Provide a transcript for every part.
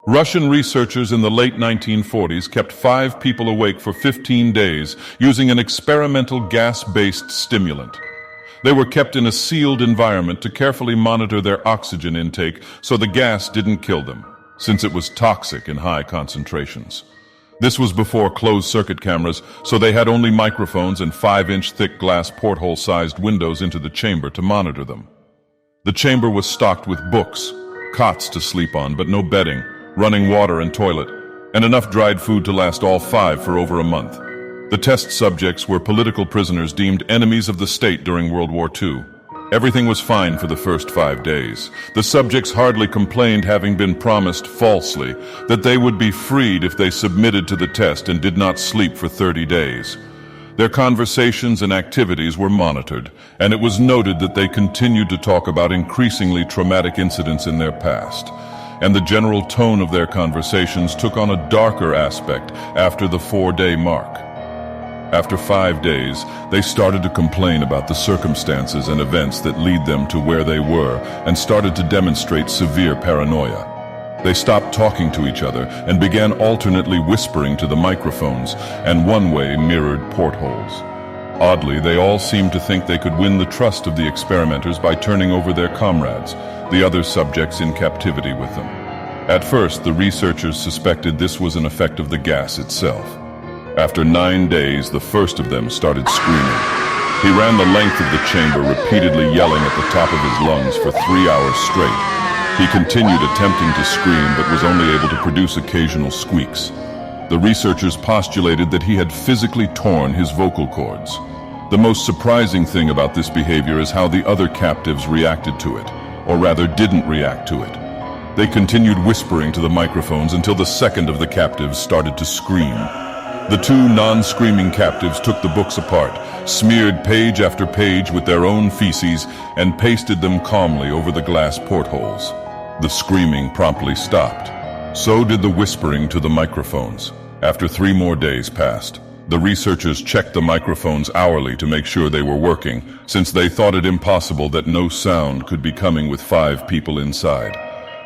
Russian researchers in the late 1940s kept 5 people awake for 15 days using an experimental gas-based stimulant. They were kept in a sealed environment to carefully monitor their oxygen intake so the gas didn't kill them, since it was toxic in high concentrations. This was before closed-circuit cameras, so they had only microphones and 5-inch thick glass porthole-sized windows into the chamber to monitor them. The chamber was stocked with books, cots to sleep on, but no bedding, running water and toilet, and enough dried food to last all 5 for over a month. The test subjects were political prisoners deemed enemies of the state during World War II. Everything was fine for the first 5 days. The subjects hardly complained, having been promised falsely that they would be freed if they submitted to the test and did not sleep for 30 days. Their conversations and activities were monitored, and it was noted that they continued to talk about increasingly traumatic incidents in their past. And the general tone of their conversations took on a darker aspect after the 4-day mark. After 5 days, they started to complain about the circumstances and events that lead them to where they were and started to demonstrate severe paranoia. They stopped talking to each other and began alternately whispering to the microphones, and one way mirrored portholes. Oddly, they all seemed to think they could win the trust of the experimenters by turning over their comrades, the other subjects in captivity with them. At first, the researchers suspected this was an effect of the gas itself. After 9 days, the first of them started screaming. He ran the length of the chamber, repeatedly yelling at the top of his lungs for 3 hours straight. He continued attempting to scream, but was only able to produce occasional squeaks. The researchers postulated that he had physically torn his vocal cords. The most surprising thing about this behavior is how the other captives reacted to it, or rather didn't react to it. They continued whispering to the microphones until the second of the captives started to scream. The 2 non-screaming captives took the books apart, smeared page after page with their own feces, and pasted them calmly over the glass portholes. The screaming promptly stopped. So did the whispering to the microphones. After 3 more days passed, the researchers checked the microphones hourly to make sure they were working, since they thought it impossible that no sound could be coming with 5 people inside.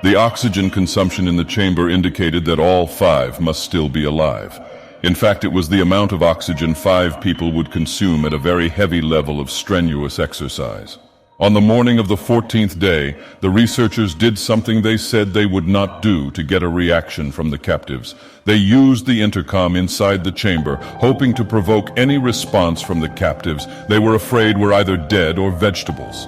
The oxygen consumption in the chamber indicated that all 5 must still be alive. In fact, it was the amount of oxygen 5 people would consume at a very heavy level of strenuous exercise. On the morning of the 14th day, the researchers did something they said they would not do to get a reaction from the captives. They used the intercom inside the chamber, hoping to provoke any response from the captives they were afraid were either dead or vegetables.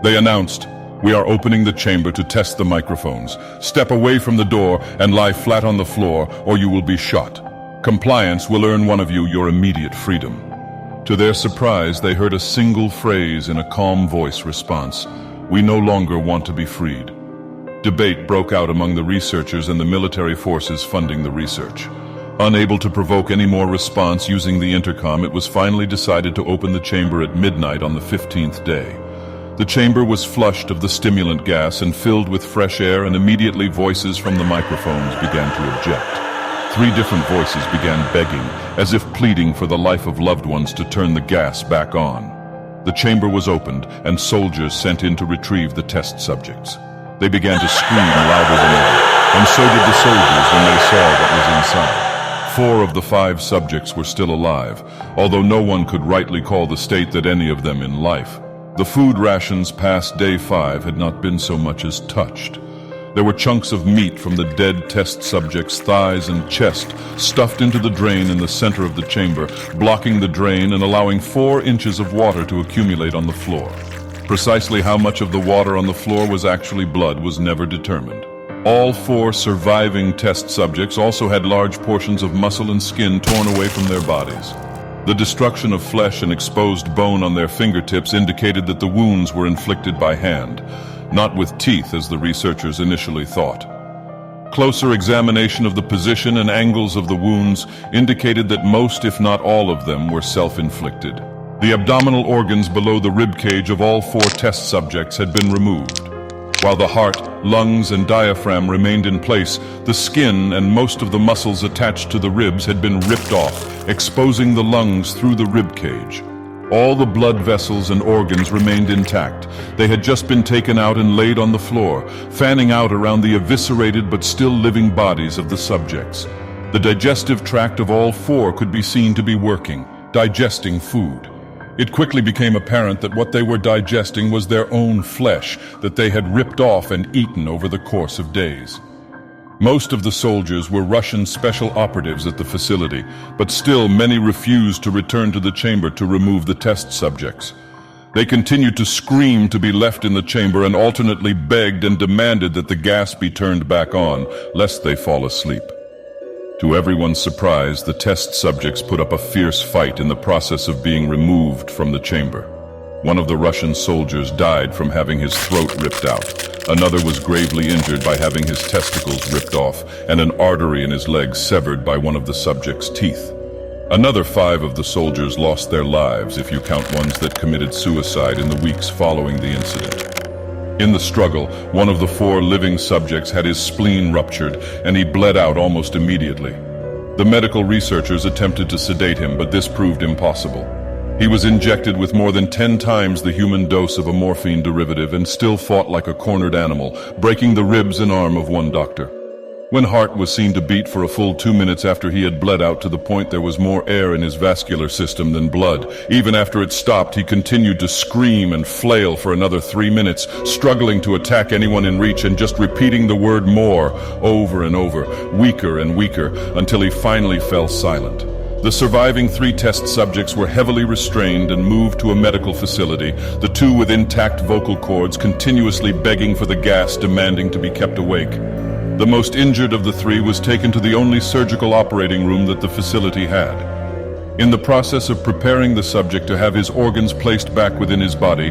They announced, "We are opening the chamber to test the microphones. Step away from the door and lie flat on the floor, or you will be shot. Compliance will earn one of you your immediate freedom." To their surprise, they heard a single phrase in a calm voice response, "We no longer want to be freed." Debate broke out among the researchers and the military forces funding the research. Unable to provoke any more response using the intercom, it was finally decided to open the chamber at midnight on the 15th day. The chamber was flushed of the stimulant gas and filled with fresh air, and immediately voices from the microphones began to object. 3 different voices began begging, as if pleading for the life of loved ones, to turn the gas back on. The chamber was opened, and soldiers sent in to retrieve the test subjects. They began to scream louder than ever, and so did the soldiers when they saw what was inside. 4 of the 5 subjects were still alive, although no one could rightly call the state that any of them in life. The food rations past day 5 had not been so much as touched. There were chunks of meat from the dead test subjects' thighs and chest stuffed into the drain in the center of the chamber, blocking the drain and allowing 4 inches of water to accumulate on the floor. Precisely how much of the water on the floor was actually blood was never determined. All 4 surviving test subjects also had large portions of muscle and skin torn away from their bodies. The destruction of flesh and exposed bone on their fingertips indicated that the wounds were inflicted by hand, not with teeth as the researchers initially thought. Closer examination of the position and angles of the wounds indicated that most, if not all of them, were self-inflicted. The abdominal organs below the rib cage of all 4 test subjects had been removed. While the heart, lungs, and diaphragm remained in place, the skin and most of the muscles attached to the ribs had been ripped off, exposing the lungs through the rib cage. All the blood vessels and organs remained intact. They had just been taken out and laid on the floor, fanning out around the eviscerated but still living bodies of the subjects. The digestive tract of all four could be seen to be working, digesting food. It quickly became apparent that what they were digesting was their own flesh that they had ripped off and eaten over the course of days. Most of the soldiers were Russian special operatives at the facility, but still many refused to return to the chamber to remove the test subjects. They continued to scream to be left in the chamber and alternately begged and demanded that the gas be turned back on, lest they fall asleep. To everyone's surprise, the test subjects put up a fierce fight in the process of being removed from the chamber. One of the Russian soldiers died from having his throat ripped out. Another was gravely injured by having his testicles ripped off and an artery in his leg severed by one of the subject's teeth. Another 5 of the soldiers lost their lives, if you count ones that committed suicide in the weeks following the incident. In the struggle, one of the 4 living subjects had his spleen ruptured and he bled out almost immediately. The medical researchers attempted to sedate him, but this proved impossible. He was injected with more than 10 times the human dose of a morphine derivative and still fought like a cornered animal, breaking the ribs and arm of one doctor. When heart was seen to beat for a full 2 minutes after he had bled out to the point there was more air in his vascular system than blood, even after it stopped, he continued to scream and flail for another 3 minutes, struggling to attack anyone in reach and just repeating the word more over and over, weaker and weaker, until he finally fell silent. The surviving 3 test subjects were heavily restrained and moved to a medical facility, the 2 with intact vocal cords continuously begging for the gas, demanding to be kept awake. The most injured of the 3 was taken to the only surgical operating room that the facility had. In the process of preparing the subject to have his organs placed back within his body,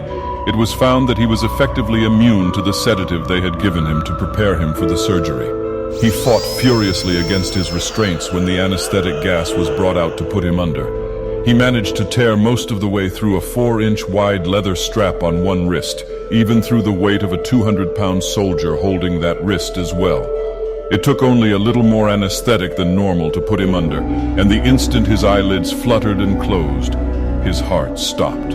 it was found that he was effectively immune to the sedative they had given him to prepare him for the surgery. He fought furiously against his restraints when the anesthetic gas was brought out to put him under. He managed to tear most of the way through a 4-inch wide leather strap on one wrist, even through the weight of a 200-pound soldier holding that wrist as well. It took only a little more anesthetic than normal to put him under, and the instant his eyelids fluttered and closed, his heart stopped.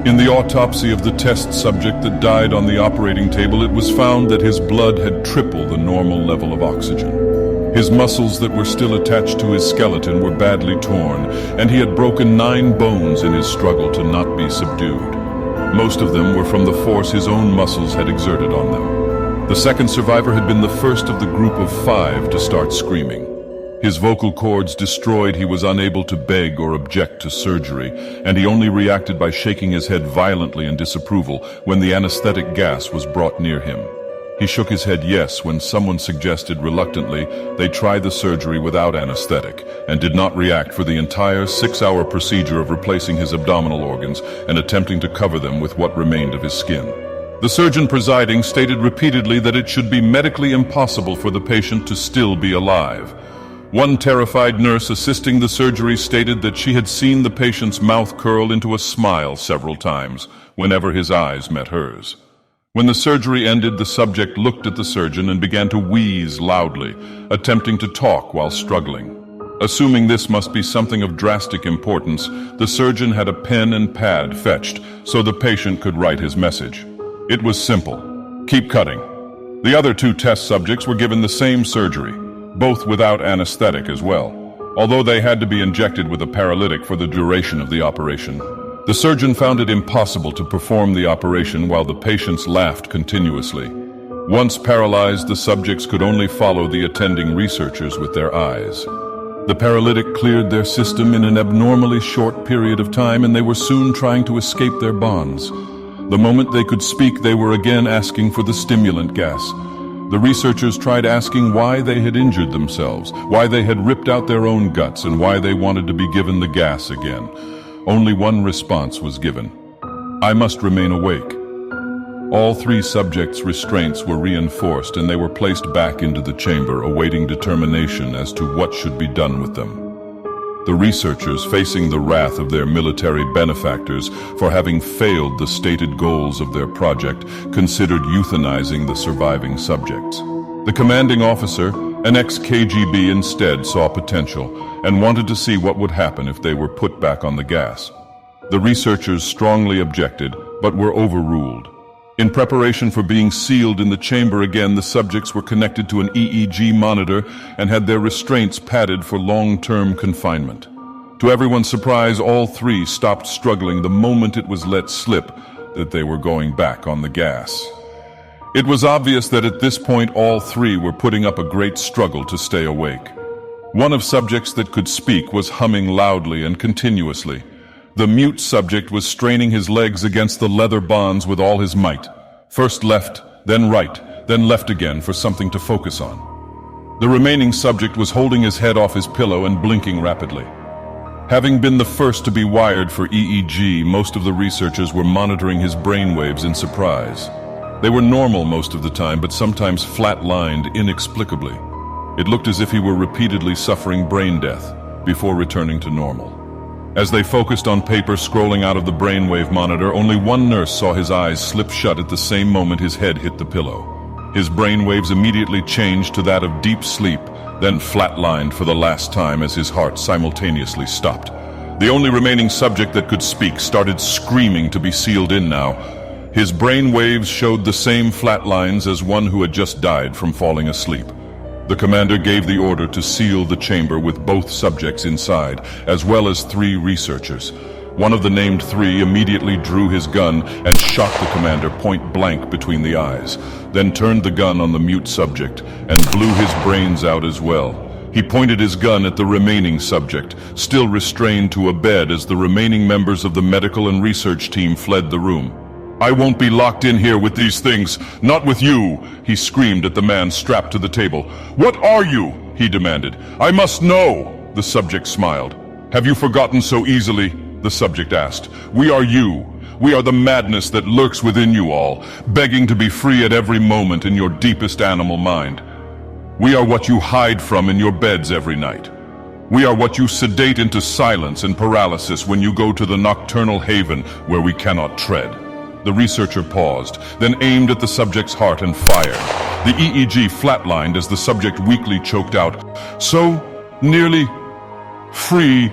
In the autopsy of the test subject that died on the operating table, it was found that his blood had triple the normal level of oxygen. His muscles that were still attached to his skeleton were badly torn, and he had broken 9 bones in his struggle to not be subdued. Most of them were from the force his own muscles had exerted on them. The second survivor had been the first of the group of 5 to start screaming. His vocal cords destroyed, he was unable to beg or object to surgery, and he only reacted by shaking his head violently in disapproval when the anesthetic gas was brought near him. He shook his head yes when someone suggested reluctantly they try the surgery without anesthetic, and did not react for the entire 6-hour procedure of replacing his abdominal organs and attempting to cover them with what remained of his skin. The surgeon presiding stated repeatedly that it should be medically impossible for the patient to still be alive. One terrified nurse assisting the surgery stated that she had seen the patient's mouth curl into a smile several times whenever his eyes met hers. When the surgery ended, the subject looked at the surgeon and began to wheeze loudly, attempting to talk while struggling. Assuming this must be something of drastic importance, the surgeon had a pen and pad fetched so the patient could write his message. It was simple: keep cutting. The other 2 test subjects were given the same surgery, both without anesthetic as well, although they had to be injected with a paralytic for the duration of the operation. The surgeon found it impossible to perform the operation while the patients laughed continuously. Once paralyzed, the subjects could only follow the attending researchers with their eyes. The paralytic cleared their system in an abnormally short period of time, and they were soon trying to escape their bonds. The moment they could speak, they were again asking for the stimulant gas. The researchers tried asking why they had injured themselves, why they had ripped out their own guts, and why they wanted to be given the gas again. Only one response was given: "I must remain awake." All 3 subjects' restraints were reinforced, and they were placed back into the chamber, awaiting determination as to what should be done with them. The researchers, facing the wrath of their military benefactors for having failed the stated goals of their project, considered euthanizing the surviving subjects. The commanding officer, an ex-KGB, instead saw potential and wanted to see what would happen if they were put back on the gas. The researchers strongly objected, but were overruled. In preparation for being sealed in the chamber again, the subjects were connected to an EEG monitor and had their restraints padded for long-term confinement. To everyone's surprise, all three stopped struggling the moment it was let slip that they were going back on the gas. It was obvious that at this point all three were putting up a great struggle to stay awake. One of subjects that could speak was humming loudly and continuously. The mute subject was straining his legs against the leather bonds with all his might. First left, then right, then left again for something to focus on. The remaining subject was holding his head off his pillow and blinking rapidly. Having been the first to be wired for EEG, most of the researchers were monitoring his brainwaves in surprise. They were normal most of the time, but sometimes flat-lined inexplicably. It looked as if he were repeatedly suffering brain death before returning to normal. As they focused on paper scrolling out of the brainwave monitor, only one nurse saw his eyes slip shut at the same moment his head hit the pillow. His brainwaves immediately changed to that of deep sleep, then flatlined for the last time as his heart simultaneously stopped. The only remaining subject that could speak started screaming to be sealed in now. His brainwaves showed the same flat lines as one who had just died from falling asleep. The commander gave the order to seal the chamber with both subjects inside, as well as 3 researchers. One of the named 3 immediately drew his gun and shot the commander point blank between the eyes, then turned the gun on the mute subject and blew his brains out as well. He pointed his gun at the remaining subject, still restrained to a bed as the remaining members of the medical and research team fled the room. "I won't be locked in here with these things, not with you," he screamed at the man strapped to the table. "What are you?" he demanded. "I must know." The subject smiled. "Have you forgotten so easily?" the subject asked. "We are you. We are the madness that lurks within you all, begging to be free at every moment in your deepest animal mind. We are what you hide from in your beds every night. We are what you sedate into silence and paralysis when you go to the nocturnal haven where we cannot tread." The researcher paused, then aimed at the subject's heart and fired. The EEG flatlined as the subject weakly choked out, "So nearly free."